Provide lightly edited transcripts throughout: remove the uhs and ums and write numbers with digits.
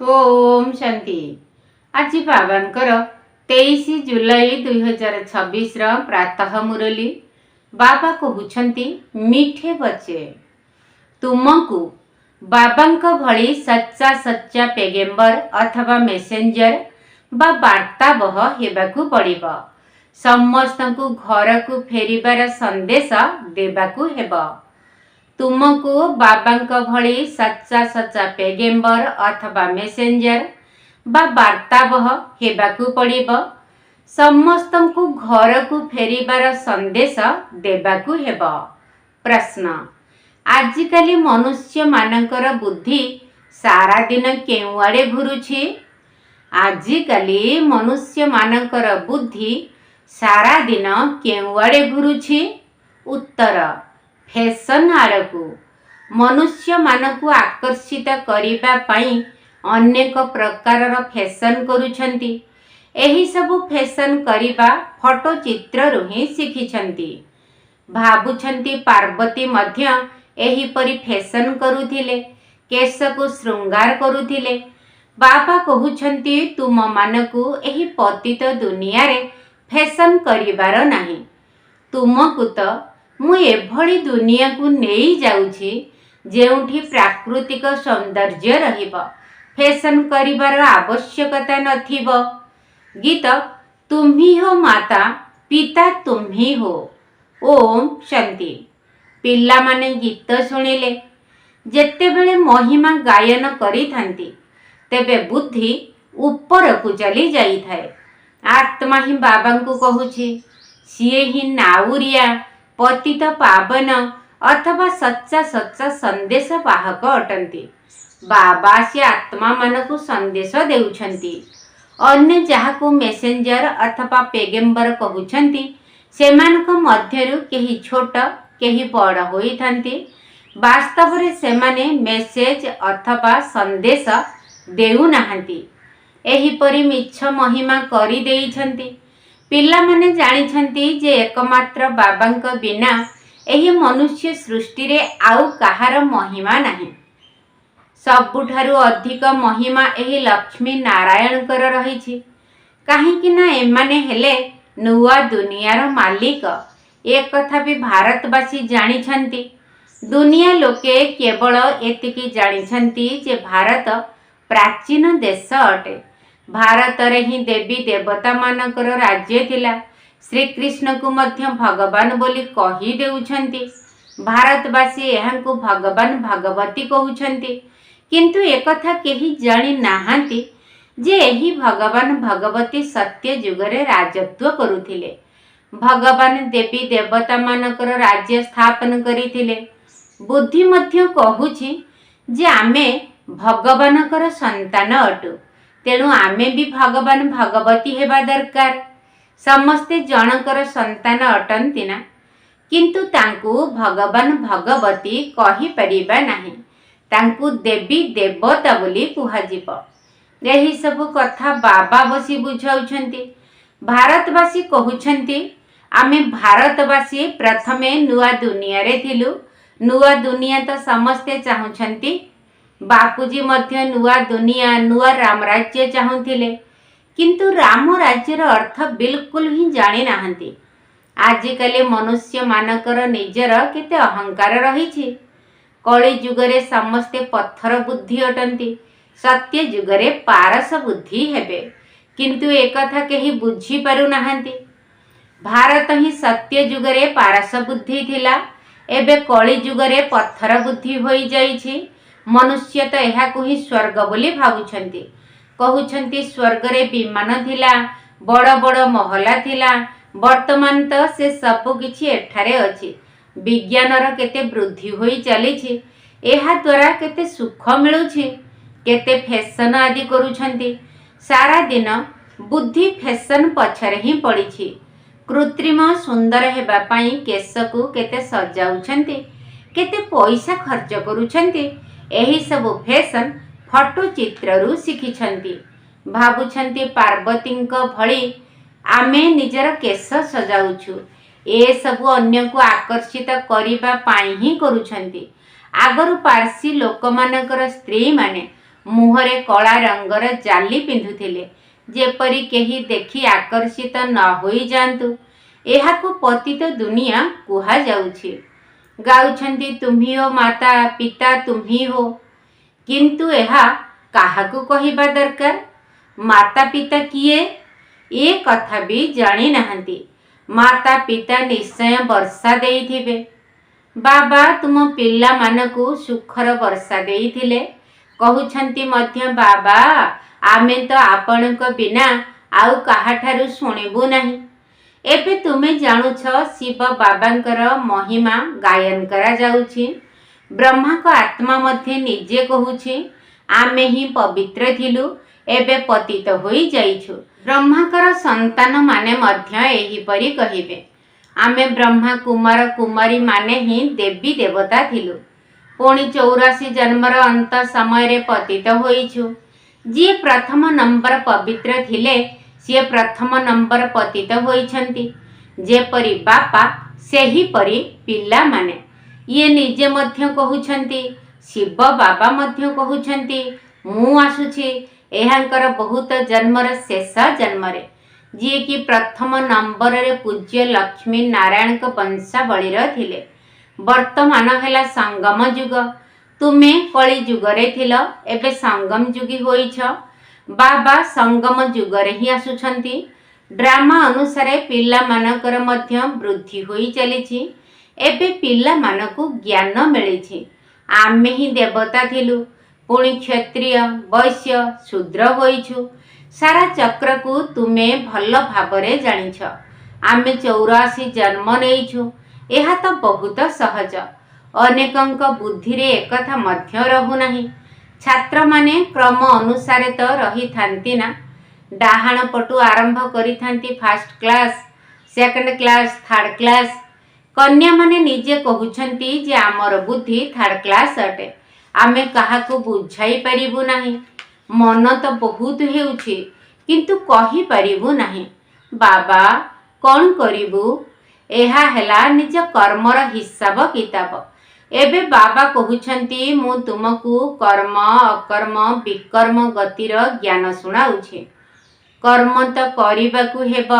ओम शांति। आज बाबांकर 23 जुलाई 2026 प्रातः मुरली। बाबा कहउछंती मीठे बच्चे तुमको बाबांक भली सच्चा सच्चा पैगंबर अथवा मेसेंजर बा वार्तावह हेबाकू पड़िबो। समस्तंकु घरकू फेरिबार संदेश देबाकू हेबो। तुमको बाबांक भली सच्चा सच्चा पैगंबर अथवा मेसेंजर बा वार्तावह हेबाकू पड़िबो। समस्तंकु घरकू फेरिबार संदेश देबाकू हेबो। प्रश्न, आजिकाली मनुष्य मानकर बुद्धि सारा दिन केउ आड़े घुरुछि? आजिकाली मनुष्य मानकर बुद्धि सारा दिन केउ आड़े घुरुछि? उत्तर, फैशन आड़कू। मनुष्य मानकू आकर्षित करिबा पई अनेक प्रकारर फैशन करूछंती। एही सबु फैशन करिबा फोटो चित्ररु ही शिखिछंती। भाबुछंती पार्वती मध्य एही परी फैशन करुथिले, केशकू श्रृंगार करुथिले। बाबा कहउछंती तुम मानकू एही पतित दुनिया रे फैशन करिबार नाही। तुमकू तो मु एभली दुनिया को नहीं जाउछि जेउठी प्राकृतिक सौंदर्य रहिबो, फैशन करिबार आवश्यकता नथिबो। गीत तुम्ही हो माता पिता तुम्ही हो। ओम शांति। पिला माने गीत सुनिले जेतेबेले महिमा गायन करिथांती तेबे बुद्धि ऊपर को चली जाई थाए। आत्मा ही बाबा को कहूछि, सिए ही नाउरिया पतित पावन अथवा सच्चा सच्चा संदेश वाहक अटंती। बाबा से आत्मा मानकु संदेश देउछंती। अन्य जहाकु मेसेंजर अथवा पैगंबर कहउछंती सेमानक मध्यरु केही छोट केही बड़ होइथांती। वास्तव रे सेमाने मेसेज अथवा संदेश देउ नाहंती। एही परि मिछ महिमा करि देइछंती। पिला माने जानिछंती जे एकमात्र बाबांक बिना एही मनुष्य सृष्टि रे आउ कहार महिमा नाही। सबुठारु अधिक महिमा एही लक्ष्मी नारायणकर रहिछि। काहेकि ना एमाने हेले नुआ दुनियार मालिक। एक कथा भी भारतवासी जानिछंती। दुनिया लोके केवल एतिकी जानिछंती जे भारत प्राचीन देश अटे। भारत रे ही देवी देवता मानकर राज्य थिला। श्री कृष्ण को मध्य भगवान बोली कही देउछंती। भारतवासी एहांकु भगवान भगवती कहउछंती। किंतु एकथा केही जानि नाहांती जे एही भगवान भगवती सत्य जुगरे राजत्व करुथिले। भगवान देवी देवता मानकर राज्य स्थापन करिथिले। बुद्धि मध्य कहूछि जे आमे भगवानकर संतान अटु, तेणु आमे भी भगवान भगवती हेबा दरकार। समस्ते जनकर संतान अटंती ना, किंतु तांकु भगवान भगवती कहि परिबा नाही। तांकु देवी देवता बोली कुहाजिब। एही सब कथा बाबा बसी बुझाउछंती। भारतवासी कहउछंती आमे भारतवासी प्रथमे नुआ दुनिया रे थिलु। नुआ दुनिया तो समस्ते चाहुछंती। बापूजी मध्य नुआ दुनिया नुआ राम राज्य चाहुथिले, किंतु राम राज्यर अर्थ बिल्कुल ही जानि नाहंती। आजिकाली मनुष्य मानकर निजर केते अहंकार रहिछि। कली जुगरे समस्ते पत्थर बुद्धि अटंती। सत्य जुगरे पारस बुद्धि हेबे, किंतु एकथा केही बुझी पारु नाहंती। भारत ही सत्य जुगरे पारस बुद्धि थिला, एबे कली जुगरे पत्थर बुद्धि होई जाइछि। मनुष्य तो एहाकु ही स्वर्ग बोली भावुछंती। कहउछंती स्वर्ग रे विमान थिला, बड़ बड़ महला थिला। वर्तमान तो से सबु किछि एठारे अछि। विज्ञानर केते वृद्धि होई चलिछि। एहा द्वारा केते सुख मिलुछि। केते फैशन आदि करूछंती। सारा दिन बुद्धि फैशन पछरे ही पड़िछि। कृत्रिम सुंदर हेबा पई केशकू केते सजाउछंती, केते पैसा खर्च करूछंती। एही सबु फैशन फोटो चित्ररु शिखिछंती। भाबुछंती पार्वतींक भली आमे निजर केश सजाउछु। ए सबु अन्य को आकर्षित करिबा पाई ही करूछंती। आगरु पारसी लोकमानकर स्त्री माने मुहरे कला रंगर जाली पिंधुथिले जेपरी केही देखि आकर्षित न होई जांतु। एहाकु पतित दुनिया कुहा जाउछि। गाउछन्ति तुम्ही हो माता पिता तुम्ही हो, किंतु एहा काहाकु कहिबा दरकार? माता पिता किए ए कथा भी जानी नाहंती। माता पिता निश्चय वर्षा देइथिबे। बाबा तुम पिला मानकु सुखर वर्षा देइथिले। कहउछन्ति मध्य बाबा आमे तो आपणक बिना आउ काहाठारु शुणिबु नाही। एबे तुमे जानुछ शिव बाबांकर महिमा गायन करा जाउछि। ब्रह्मा को आत्मा मध्य निजे कहूछि आमे ही पवित्र थिलु, एबे पतित होई जाइछु। ब्रह्माकर संतान माने मध्य एहिपरि कहिबे आमे ब्रह्मा कुमार कुमारी माने ही देवी देवता थिलु, पुणी 84 जन्मर अंत समय रे पतित होइछु। जी प्रथम नंबर पवित्र थिले सी प्रथम नंबर पतित होइछन्ति। जेपरि बापा सेही परि पिला माने। ये निजे मध्य कहउछन्ति, शिव बाबा मध्य कहउछन्ति मु आसुछि एहांकर बहुत जन्मर शेष जन्मरे, जी कि प्रथम नंबर रे पूज्य लक्ष्मी नारायण को वंशावली थिले। वर्तमान हैला संगम युग। तुमे कली जुगरे थिल, एबे संगम युगी होइछ। बाबा संगम जुगरे ही आसुछन्ति। ड्रामा अनुसारे पिला मानकर मध्य वृद्धि होई चलिछि। एबे पिला मानकु ज्ञान मिलिछि। आमे ही देवता थिलु, पुणी क्षत्रिय वैश्य शूद्र होइछु। सारा चक्र को तुमे भल भावरे जानिछ। आमे 84 जन्म नेइछु। एहा तो बहुत सहज। अनेकंक बुद्धि रे एकथा मध्य रहु नाही। छात्र माने क्रम अनुसारे तो रही थांती ना। डाहाण पटु आरंभ करी थांती first class, second class, third class. कन्या माने निजे कहउछन्ति जे आमर बुद्धि थर्ड क्लास अटे, आमे काहाकु बुझाई परिबु नाही। मन तो बहुत हेउछि किंतु कहि परिबु नाही। बाबा कौन करिबु? एहा हेला निज कर्मर हिसाब किताब। एबे बाबा कहउछन्ति मु तुमकु कर्म अकर्म विकर्म गतिर ज्ञान सुनाउछि। कर्म तो करिबाकु हेब,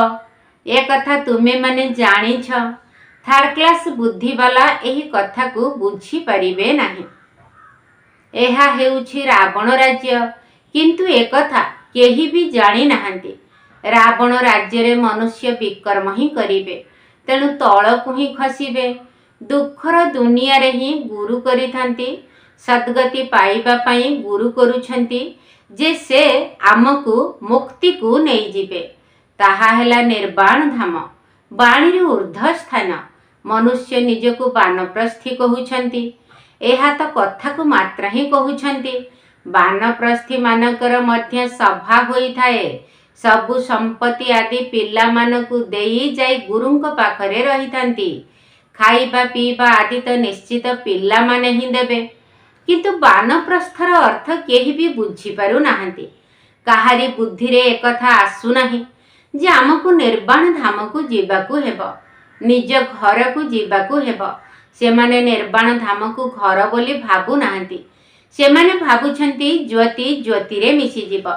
ए कथा तुमे माने जानिछ। थर्ड क्लास बुद्धि वाला एही कथा को बुझी परिबे नाही। एहा हेउछि रावण राज्य, किंतु एक कथा केही भी जानी नाहंती। रावण राज्य रे मनुष्य विकर्म ही करिबे, तेणु तळकु ही खसिबे। दुखर दुनिया रे ही गुरु करिथांती। सद्गति पाइबा पाई गुरु करूछंती जे से आमकु मुक्ति को नहीं जिबे। ताहा हेला निर्वाण धाम, बाणी रे ऊर्ध्व स्थान। मनुष्य निजको बानप्रस्थी कहउछंती। एहा तो कथा को मात्र ही कहउछंती। बानप्रस्थी मानकर मध्य सभा होई थाए। सबु संपत्ति आदि पिला मानकु देई जाई गुरुंक पाखरे रही थांती। खाइबा पीबा आदि तो निश्चित पिला माने ही देबे, किंतु बानप्रस्थर अर्थ केही भी बुझी पारु नाहंती। काहारी बुद्धि रे एकथा आसु नाही जे आमकु निर्वाण धाम को जीवाकु हेब, निज घर को जीवाकु हेब। सेमाने निर्वाण धाम को घर बोली भाबु नाहंती। सेमाने भाबुछंती ज्योति ज्योति रे मिसी जीव।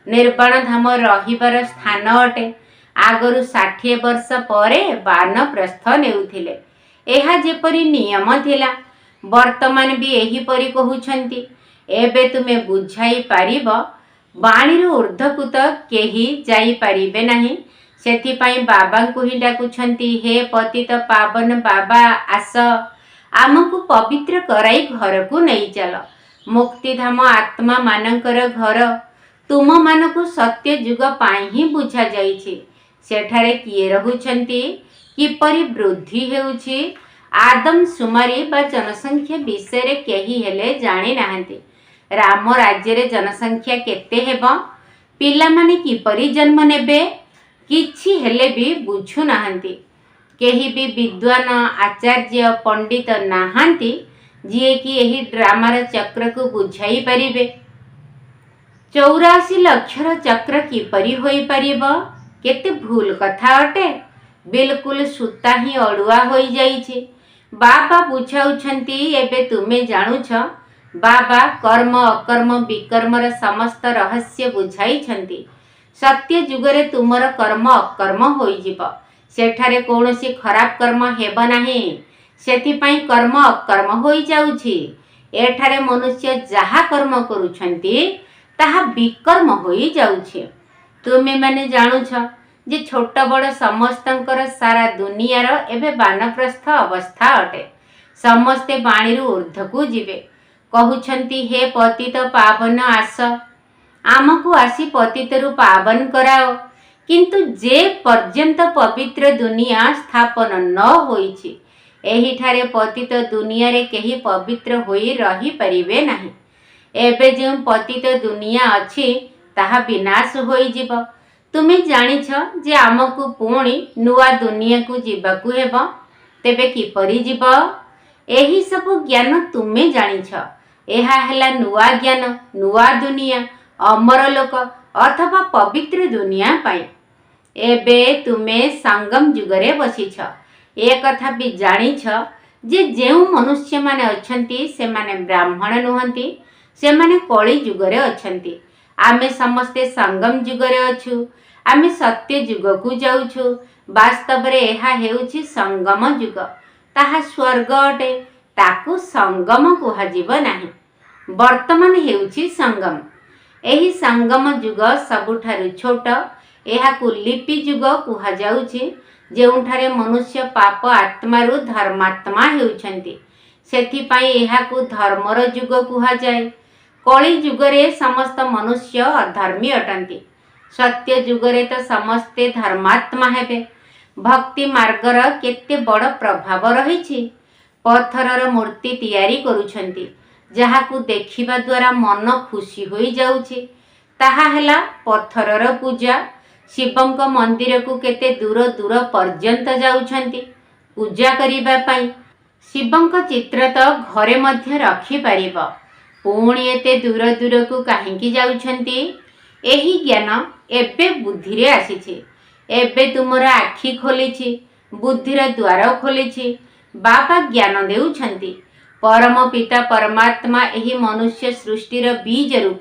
निर्वाण धाम रहिबार स्थान अटे। आगरु 60 वर्ष परे बानप्रस्थ नेउथिले। एहा जेपरि नियम थिला, वर्तमान भी एही परि कहउछंती। एबे तुमे बुझाई पारिब बाणी रो ऊर्ध्वकु तो केही जाई पारिबे नाही। सेथि पई बाबांकु ही डाकुछंती, हे पतित पावन बाबा आस, आमकु पवित्र कराई घर को नहीं चल। मुक्तिधाम आत्मा मानकर घर। तुम मानकु सत्य युग पाई ही बुझा जाइछि। सेठारे किए रहुछंती, किपरि वृद्धि हेउछि, आदम सुमारी बा जनसंख्या विषय रे केही हेले जानि नाहंती। राम राज्य रे जनसंख्या केते हेबो, पिला माने किपरि जन्म नेबे, किछि हेले भी बुझु नाहंती। केही भी विद्वान आचार्य पंडित नाहंती जिए कि एही ड्रामार चक्र को बुझाई परिबे। 84 लक्षर चक्र किपरि होई परिबो? केते भूल कथा अटे। बिल्कुल सूता ही अड़ुआ होई जाइछि। बाबा बुझाउछंती, एबे तुमे जानुछ बाबा कर्म अकर्म विकर्मर समस्त रहस्य बुझाइछन्ति। सत्य जुगरे तुमर कर्म अकर्म होइजिब, सेठारे कौनसी खराब कर्म हेब नाही, सेथिपाई कर्म अकर्म होई जाउछि। एठारे मनुष्य जहा कर्म करुछन्ति ताहा विकर्म होई जाउछि। तुमे माने जानुछ जे छोट बड़ समस्तंकर सारा दुनियार एबे बानप्रस्थ अवस्था अटे। समस्ते बाणी ऊर्ध्वकू जीवे। कहउछन्ति हे पतित पावन आस, आमको आसी पतितरु पावन कराओ। किंतु जे पर्यंत पवित्र दुनिया स्थापन न होइछि, एहिठारे पतित दुनिया रे केही पवित्र होई रही परिबे नाही। एबे जो पतित दुनिया अछि ताहा विनाश होई जीव। तुमे जानिछ जे आमको पुणी नुआ दुनिया को जीवाकू हेब, तेबे किपरि जीव? एही सब ज्ञान तुमे जानिछ। एहा हेला नुआ ज्ञान, नुआ दुनिया, अमर लोक अथवा पवित्र दुनिया पाई। एबे तुमे संगम जुगरे बसिछ। ए कथा भी जानिछ जे जेउ मनुष्य माने अछंती से माने ब्राह्मण नुहंती, से माने कली जुगरे अछंती। आमे समस्ते संगम जुगरे अछु। आमे सत्य जुग को जाउछु। वास्तव रे एहा हेउछि संगम जुग। ताहा स्वर्ग अटे, ताकू संगम कुहाजिब नाही। वर्तमान हेउछि संगम। एही संगम जुग सबुठारु छोट। एहाकू लिपि जुग कुहा जाउछि, जेउठारे मनुष्य पाप आत्मारु धर्मात्मा हेउछन्ति। सेथिपाई एहाकू धर्मर जुग कुहा जाए। कली जुगरे समस्त मनुष्य अधर्मी अटंती। सत्य जुगरे तो समस्ते धर्मात्मा हेबे। भक्ति मार्गर केते बड़ प्रभाव रहिछि। पत्थरर मूर्ति तैयारी करुछन्ति, जहाकू देखिबा द्वारा मन खुशी होई जाउछि। ताहा हेला पत्थरर पूजा। शिवंक मंदिर को केते दूर दूर पर्यंत जाउछन्ति पूजा करिबा पाई। शिवंक चित्र तो घरे मध्य रखी पारिब, पुणी एते दूर दूर को काहेकि जाउछन्ति? एही ज्ञान एबे बुद्धि रे आसीछि। एबे तुमर आखि खोलिछि, बुद्धिर द्वार खोलिछि। बाबा ज्ञान देउछन्ति। परम पिता परमात्मा एही मनुष्य सृष्टिर बीज रूप,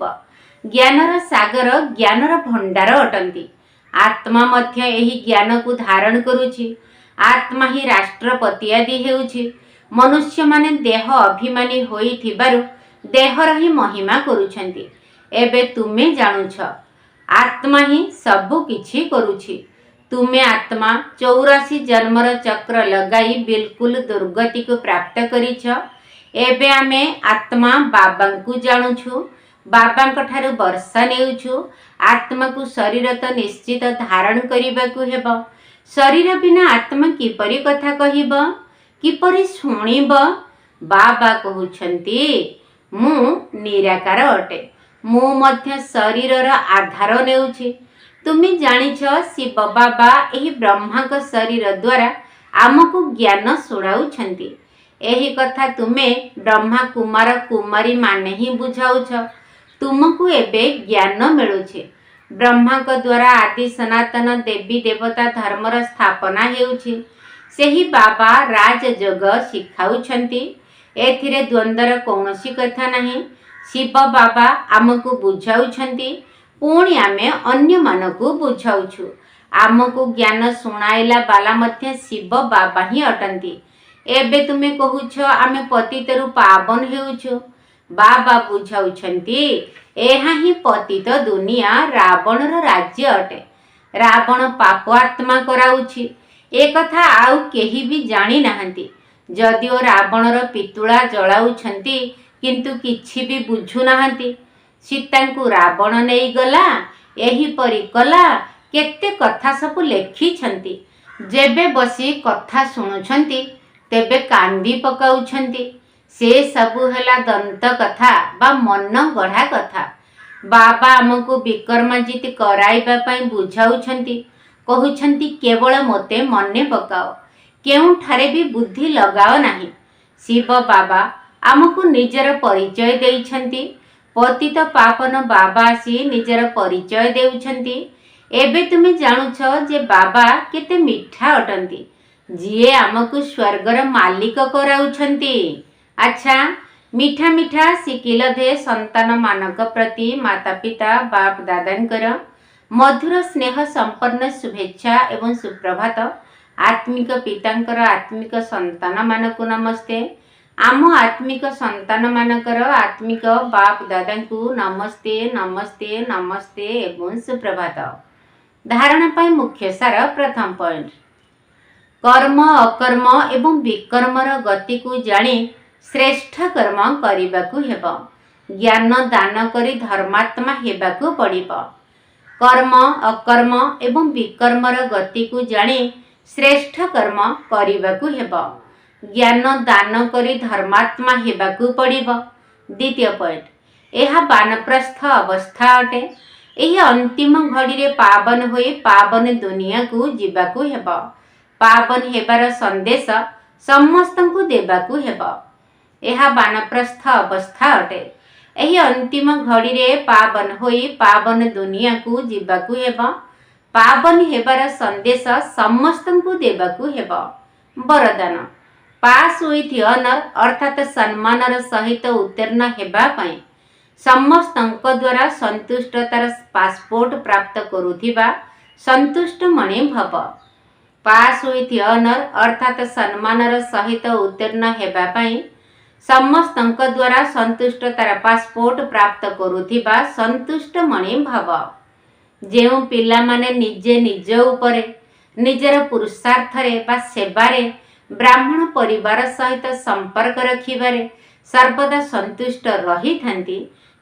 ज्ञानर सागर, ज्ञानर भंडार अटंती। आत्मा मध्य एही ज्ञान को धारण करुछि। आत्मा ही राष्ट्रपति आदि हेउछि। मनुष्य माने देह अभिमानी होई थिबारु देहर ही महिमा करुछन्ति। एबे तुमे जानुछ आत्मा ही सबु किछि करुछि। तुमे आत्मा 84 जन्मर चक्र लगाई बिल्कुल दुर्गति को प्राप्त करिछ। एबे आमे आत्मा बाबा को जानुछु। बाबा ठारू वर्षा नेउछु। आत्मा को शरीर तो निश्चित धारण करिबा को हेब। शरीर बिना आत्मा किपरि कथा कहिब, किपरि सुनिब? बाबा कहउछन्ति मु निराकार अटे। मु मध्य शरीरर आधार नेउछि। तुमे जानिछ शिव बाबा एही ब्रह्मा को शरीर द्वारा आमको ज्ञान सुनाउछन्ति। एही कथा तुमे ब्रह्मा कुमार कुमारी माने ही बुझाउछ। तुमको एबे ज्ञान मिलुछि। ब्रह्मा को द्वारा आदि सनातन देवी देवता धर्मर स्थापना हेउछि। सेही बाबा राजयोग शिखाउछन्ति। एथिरे द्वंद्वर कौनसी कथा नहीं। शिव बाबा आमको बुझाउछन्ति, पुणी आमे अन्य मानकू बुझाउछु। आमको ज्ञान सुनाइला बाला मध्य शिव बाबा ही अटंती। एबे तुमे कहूछ आमे पतितरु पावन हेउछु। बाबा बुझाउछन्ति एहा ही पतित दुनिया रावणर राज्य अटे। रावण पाप आत्मा कराउछि। ए कथा आउ केही भी जानी नाहंती। जदिओ रावणर पितुळा जलाउछन्ति, किंतु किछि भी बुझु नाहंती। सीतांकु रावण नेई गला, एही परि कला, केते कथा सब लेखिछन्ति। जेबे बसी कथा सुनुछन्ति तेबे कांदी पकाउछन्ति। से सबु हेला दंत कथा बा मन गढ़ा कथा। बाबा आमको विक्रमाजित कराइबा पई बुझाउछन्ति। कहउछन्ति केवल मोते मने पकाओ, केउठारे भी बुद्धि लगाओ नाही। शिव बाबा आमको निजर परिचय देइछन्ति। पतित पापन बाबा आसी निजर परिचय देउछन्ति। एबे तुमे जानुछ जे बाबा केते मिठा अटंती, जिए आमको स्वर्गर मालिक कराउछन्ति। अच्छा, मिठा मिठा शिकिलधे संतान मानक प्रति माता पिता बाप दादांकर मधुर स्नेह संपन्न शुभेच्छा एवं सुप्रभात। आत्मिक पितांकर आत्मिक संतान मानक नमस्ते। आम आत्मिक संतान मानकर आत्मिक बाप दादा को नमस्ते नमस्ते नमस्ते एवं सुप्रभात। धारणा पाई मुख्य सार प्रथम पॉइंट, कर्म अकर्म एवं विकर्मर गति को जानी श्रेष्ठ कर्म करने हेब। ज्ञान दान करी धर्मात्मा हेबाकू पड़िब। कर्म अकर्म एवं विकर्मर गति को जानी श्रेष्ठ कर्म करने हेब। ज्ञान दान करी धर्मात्मा हेबाकू पड़िब। द्वितीय पॉइंट, यह वानप्रस्थ अवस्था अटे। यही अंतिम घड़ी रे पावन होई पावन दुनिया को जीवाकू हेब। पावन हेबार संदेश समस्तंकु देबाकू हेब। यह वानप्रस्थ अवस्था अटे। यही अंतिम घड़ी रे पावन होई पावन दुनिया को जीवाकू हेब। पावन हेबार संदेश समस्तंकु देबाकू हेब। वरदान, पास विथ ऑनर अर्थात सम्मानर सहित उत्तीर्ण हेबा पई समस्तंक द्वारा संतुष्टतार पासपोर्ट प्राप्त करुथिबा संतुष्ट मणि भव। पास विथ ऑनर अर्थात सम्मानर सहित उत्तीर्ण हेबा पई समस्तंक द्वारा संतुष्टतार पासपोर्ट प्राप्त करुथिबा संतुष्ट मणि भव। जेउ पिला माने निजे निज उपरे निजर पुरुषार्थरे बा सेवारे ब्राह्मण परिवार सहित संपर्क रखिबारे सर्वदा संतुष्ट रही थांती,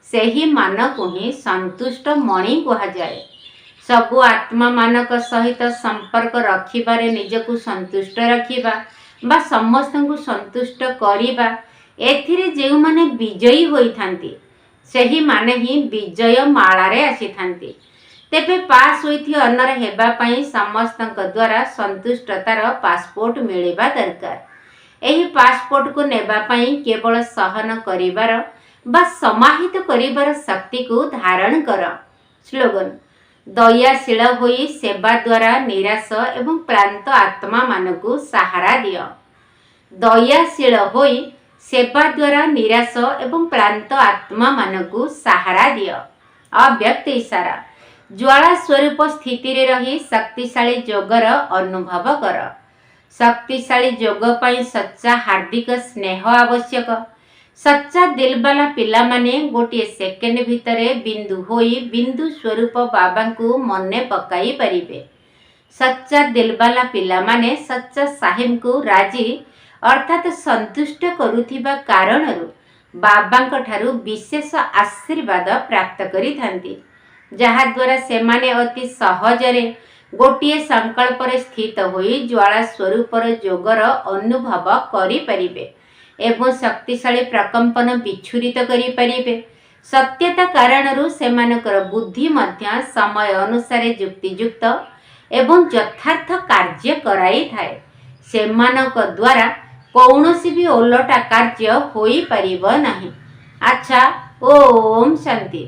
सेही मानकु ही संतुष्ट मणि कहाଯାଏ। सबु आत्मा मानक सहित संपर्क रखिबारे निजकु संतुष्ट रखिबा बा समस्तंकु संतुष्ट करिबा, एथिरे जेउ माने विजयी होई थांती सेही माने ही विजय मालारे आसी थांती। तेबे पास विथ ऑनर हेबा पई समस्तंक द्वारा संतुष्टतार पासपोर्ट मिलिबा दरकार। एही पासपोर्ट को नेबा पई केवल सहन करिबार बा समाहित करिबार शक्ति को धारण कर। स्लोगन, दयाशील होई सेवा द्वारा निराश एवं क्लांत आत्मा मानकु सहारा दियो। दयाशील होई सेवा द्वारा निराश एवं क्लांत आत्मा मानकु सहारा दियो। अव्यक्त इशारा, ज्वाला स्वरूप स्थिति रे रही शक्तिशाली जोगर अनुभव कर। शक्तिशाली जोग पाई सच्चा हार्दिक स्नेह आवश्यक। सच्चा दिलवाला पिला माने गोटे सेकेंड भितरे बिंदु होई बिंदु स्वरूप बाबा को मने पकाई परिबे। सच्चा दिलवाला पिला माने सच्चा साहिब को राजी अर्थात संतुष्ट करुथिबा कारणरू बाबांक ठारू विशेष आशीर्वाद प्राप्त करि थांती, जहा द्वारा सेमाने अति सहजरे गोटिए संकल्प रे स्थित होई ज्वाला स्वरूपर जोगर अनुभव करि परिबे एवं शक्तिशाली प्रकंपन विच्छुरित करि परिबे। सत्यता कारणरू सेमानकर बुद्धि मध्य समय अनुसार युक्तियुक्त एवं यथार्थ कार्य कराई थाए। सेमानक द्वारा कौनसी भी ओलटा कार्य होई परिब नाही। अच्छा, ओम शांति।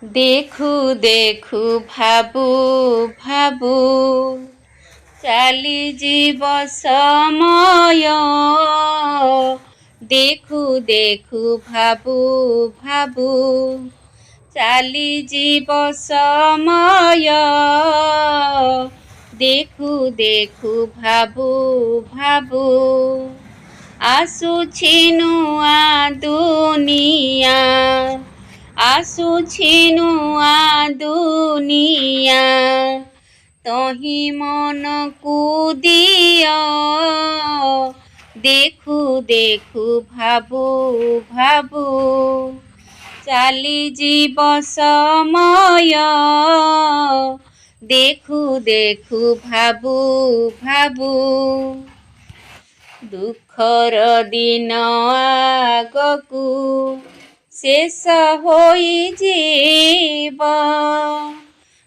देखु देखु भाबु भाबु चाली जीव समय। देखु देखु भाबु भाबु चाली जीव समय। देखु देखु भाबु भाबु आसुछि नुआ दुनिया। आसुछि नुआ दुनिया तही मन को दिया। देखु देखु भाबु भाबु चाली जीव समय। देखु देखु भाबु भाबु दुखर दिन आगकू शेष होई जीव।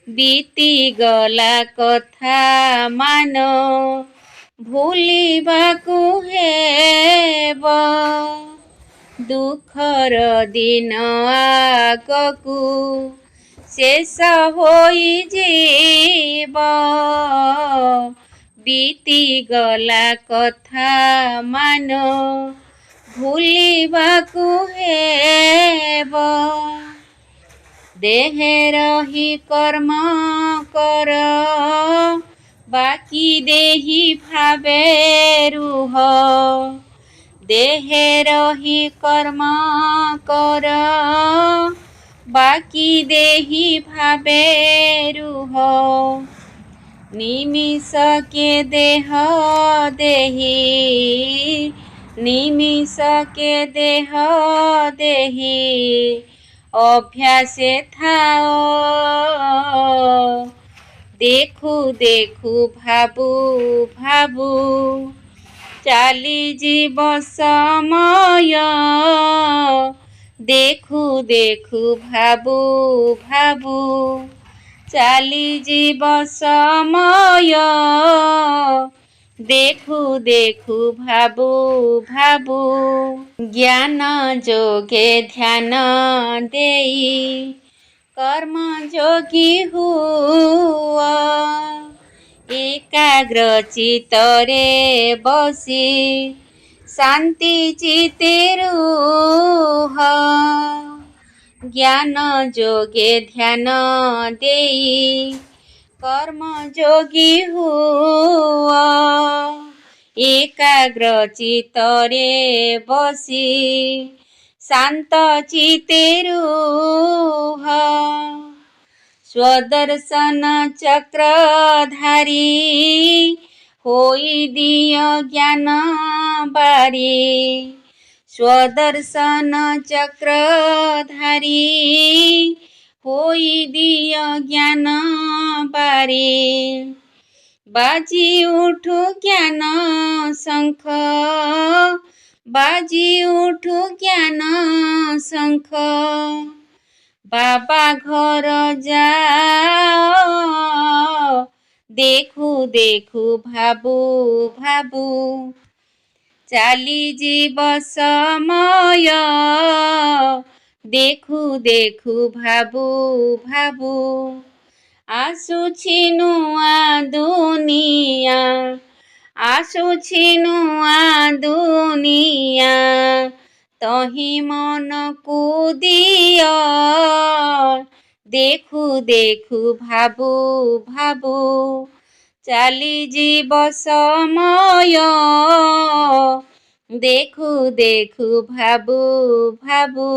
बीती गला कथा मान भूलिबाकू हेब। दुखर दिन आगकू शेष होई जीव। बीती गला कथा मान ଭୁଲିବାକୁ ହେବ। ଦେହେ ରହି କର୍ମ କର, ବାକି ଦେହି ଭାବେ ରୁହ। ଦେହେ ରହି କର୍ମ କର, ବାକି ଦେହି ଭାବେ ରୁହ। ନିମିଷକେ ଦେହ ଦେହି, ନିମିଷକେ ଦେହ ଦେହି ଅଭ୍ୟାସେ ଥାଅ। ଦେଖୁ ଦେଖୁ ଭାବୁ ଭାବୁ ଚାଲିଯିବ ସମୟ। ଦେଖୁ ଦେଖୁ ଭାବୁ ଭାବୁ ଚାଲିଯିବ ସମୟ। ଦେଖୁ ଦେଖୁ ଭାବୁ ଭାବୁ ଜ୍ଞାନ ଯୋଗେ ଧ୍ୟାନ ଦେଇ କର୍ମ ଯୋଗୀ ହୁଅ। ଏକାଗ୍ର ଚିତ୍ତରେ ବସି ଶାନ୍ତି ଚିତ୍ତେ ରୁହ। ଜ୍ଞାନ ଯୋଗେ ଧ୍ୟାନ ଦେଇ କର୍ମ ଯୋଗୀ ହୁଅ। ଏକାଗ୍ର ଚିତ୍ତରେ ବସି ଶାନ୍ତ ଚିତ୍ତେ ରୁହ। ସ୍ୱଦର୍ଶନ ଚକ୍ରଧାରୀ ହୋଇଦିଅ ଜ୍ଞାନ ବାରି। ସ୍ୱଦର୍ଶନ ଚକ୍ରଧାରୀ ହୋଇଦିଅ ଜ୍ଞାନ ବାରି। ବାଜି ଉଠୁ ଜ୍ଞାନ ଶଙ୍ଖ, ବାଜି ଉଠୁ ଜ୍ଞାନ ଶଙ୍ଖ। ବାବା ଘର ଯାଅ, ଦେଖୁ ଦେଖୁ ଭାବୁ ଭାବୁ ଚାଲିଯିବ ସମୟ। ଦେଖୁ ଦେଖୁ ଭାବୁ ଭାବୁ ଆସୁଛି ନୂଆ ଦୁନିଆ, ଆସୁଛି ନୂଆ ଦୁନିଆ। ତହିଁ ମନକୁ ଦିଅ। ଦେଖୁ ଦେଖୁ ଭାବୁ ଭାବୁ ଚାଲିଯିବ ସମୟ। ଦେଖୁ ଦେଖୁ ଭାବୁ ଭାବୁ